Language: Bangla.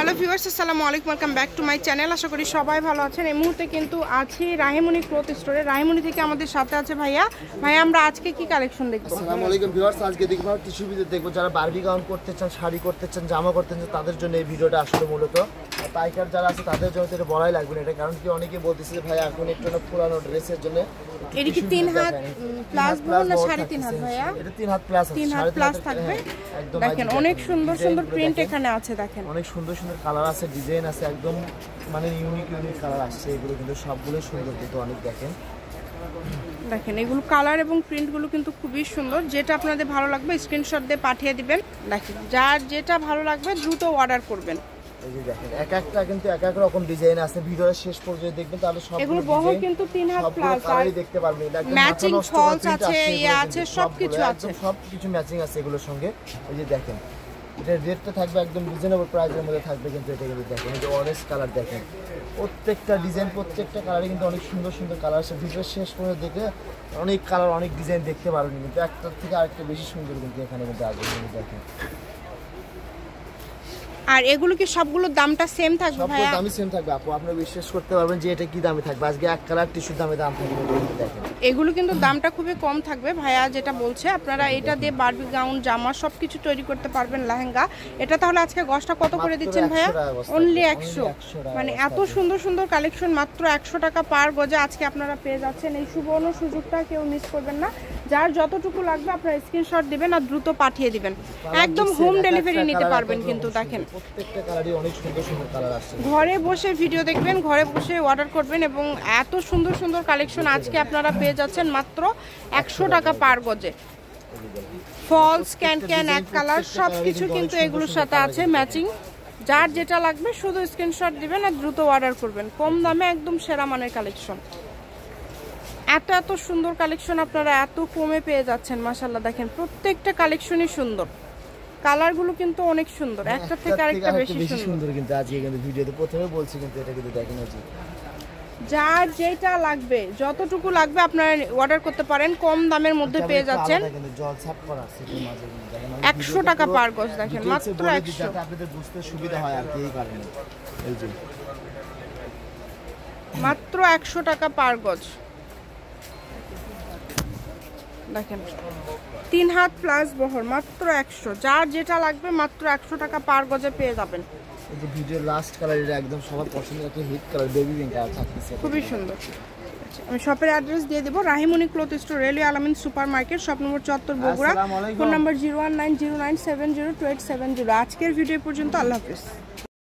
হ্যালো ভিউয়ার্স, আসসালামু আলাইকুম, welcome back to my channel. আশা করি সবাই ভালো আছেন। এই মুহূর্তে কিন্তু আছি রাহিমনি ক্লথ স্টোরে। রাহিমনি থেকে আমাদের সাথে আছে ভাইয়া। আমরা আজকে কি কালেকশন দেখব? আসসালামু আলাইকুম ভিউয়ার্স, আজকে দেখব টিস্যু ভিডিও দেখব। যারা বারবি গাউন করতে চান, শাড়ি করতে চান, জামা করতে চান, তাদের জন্য এই ভিডিওটা আসলে মূলত পাইকার যারা আছে তাদের জন্য এটা বলাই লাগবে না। এটা কারণ কি অনেকে বলতেছে যে ভাই এখন একটু না পুরানো ড্রেসের জন্য এটা কি 3 হাত প্লাস বল না 3.5 হাত ভাইয়া? এটা 3 হাত প্লাস আছে, 3 হাত প্লাস থাকবে। দেখেন অনেক সুন্দর সুন্দর প্রিন্ট এখানে আছে। দেখেন অনেক সুন্দর সুন্দর কালার আছে, ডিজাইন আছে, একদম মানে ইউনিক কালার আসছে। এগুলো কিন্তু সবগুলো সুন্দর, কিন্তু অনেক দেখেন এগুলো কালার এবং প্রিন্টগুলো কিন্তু খুবই সুন্দর। যেটা আপনাদের ভালো লাগবে স্ক্রিনশট দিয়ে পাঠিয়ে দিবেন। দেখেন যার যেটা ভালো লাগবে দ্রুত অর্ডার করবেন। এই যে দেখেন এক একটা কিন্তু এক এক রকম ডিজাইন আছে। ভিডিওর শেষ পর্যন্ত দেখবেন, তাহলে সব এগুলো বহর কিন্তু 3 হাত প্লাস আর দেখতে পারবেন। একদম ম্যাচিং ফলস আছে, আছে সবকিছু আছে, সবকিছু ম্যাচিং আছে এগুলোর সঙ্গে। এই যে দেখেন এটা রেটটা থাকবে একদম রিজনেবল প্রাইসের মধ্যে থাকবে। কিন্তু এটা কিন্তু দেখেন এই যে অরেঞ্জ কালার, দেখেন প্রত্যেকটা ডিজাইন প্রত্যেকটা কালারে কিন্তু অনেক সুন্দর সুন্দর কালার আছে। ভিডিওর শেষ পর্যন্ত দেখে অনেক কালার অনেক ডিজাইন দেখতে পারবেন, কিন্তু একটার থেকে আরেকটা বেশি সুন্দর কিন্তু এখানে কিন্তু আছে। দেখেন আর এগুলো কি সবগুলোর দামটা সেম থাকবে ভাইয়া? সবগুলোর দামই সেম থাকবে আপু, আপনি বিশ্বাস করতে পারবেন যে এটা কি দামে থাকবে। আজকে এক কালার টিস্যুর দামে দাম থাকবে। দেখেন এগুলো কিন্তু দামটা খুবই কম থাকবে ভাইয়া যেটা বলছে। আপনারা এটা দিয়ে বারবি গাউন, জামা সবকিছু তৈরি করতে পারবেন, লেহেঙ্গা। এটা তাহলে আজকে গসটা কত করে দিচ্ছেন ভাইয়া? অনলি 100। মানে এত সুন্দর সুন্দর কালেকশন মাত্র 100 টাকা পার গজে আজকে আপনারা পেয়ে যাচ্ছেন। এই সুবর্ণ সুযোগটা কেউ মিস করবেন না। যার যতটুকু লাগবে আপনারা স্ক্রিনশট দিবেন আর দ্রুত পাঠিয়ে দিবেন। একদম হোম ডেলিভারি নিতে পারবেন। কিন্তু দেখেন প্রত্যেকটা কালারই অনেক সুন্দর সুন্দর কালার আছে। ঘরে বসে ভিডিও দেখবেন, ঘরে বসে অর্ডার করবেন এবং এত সুন্দর সুন্দর কালেকশন আজকে আপনারা পেয়ে যাচ্ছেন মাত্র 100 টাকা পার গজে। ফলস ক্যান এক কালার সবকিছু কিন্তু এগুলোর সাথে আছে ম্যাচিং। যার যেটা লাগবে শুধু স্ক্রিনশট দিবেন আর দ্রুত অর্ডার করবেন। কম দামে একদম সেরা মানের কালেকশন। এত সুন্দর কালেকশন আপনারা এত কমে পেয়ে যাচ্ছেন। মাশাআল্লাহ দেখেন প্রত্যেকটা কালেকশনই সুন্দর, কালারগুলো কিন্তু অনেক সুন্দর, একটা থেকে আরেকটা বেশি সুন্দর। কিন্তু আজকে কিন্তু ভিডিওতে প্রথমে বলছি, কিন্তু এটা কিন্তু দেখেন যার যেটা লাগবে যতটুকু লাগবে আপনারা অর্ডার করতে পারেন। কম দামের মধ্যে পেয়ে যাচ্ছেন। 100 টাকা পার গজ। দেখেন মাত্র 100। আপনাদের বুঝতে সুবিধা হয় আর কি, এই কারণে এই যে মাত্র 100 টাকা পার গজ। দেখেন 3 হাত প্লাস বহর মাত্র 100। যার যেটা লাগবে মাত্র 100 টাকা পার গজে পেয়ে যাবেন। এই যে ভিডিওর লাস্ট কালার, এটা একদম সবার পছন্দের একটা hit colour, baby pink colour থাকতেছে, খুবই সুন্দর। আমি শপের অ্যাড্রেস দিয়ে দেব, Rahimoni cloth store, railway Alamin super market, shop number 74 Bogura. Phone number 01909702870। আজকের ভিডিও পর্যন্ত, আল্লাহ হাফেজ।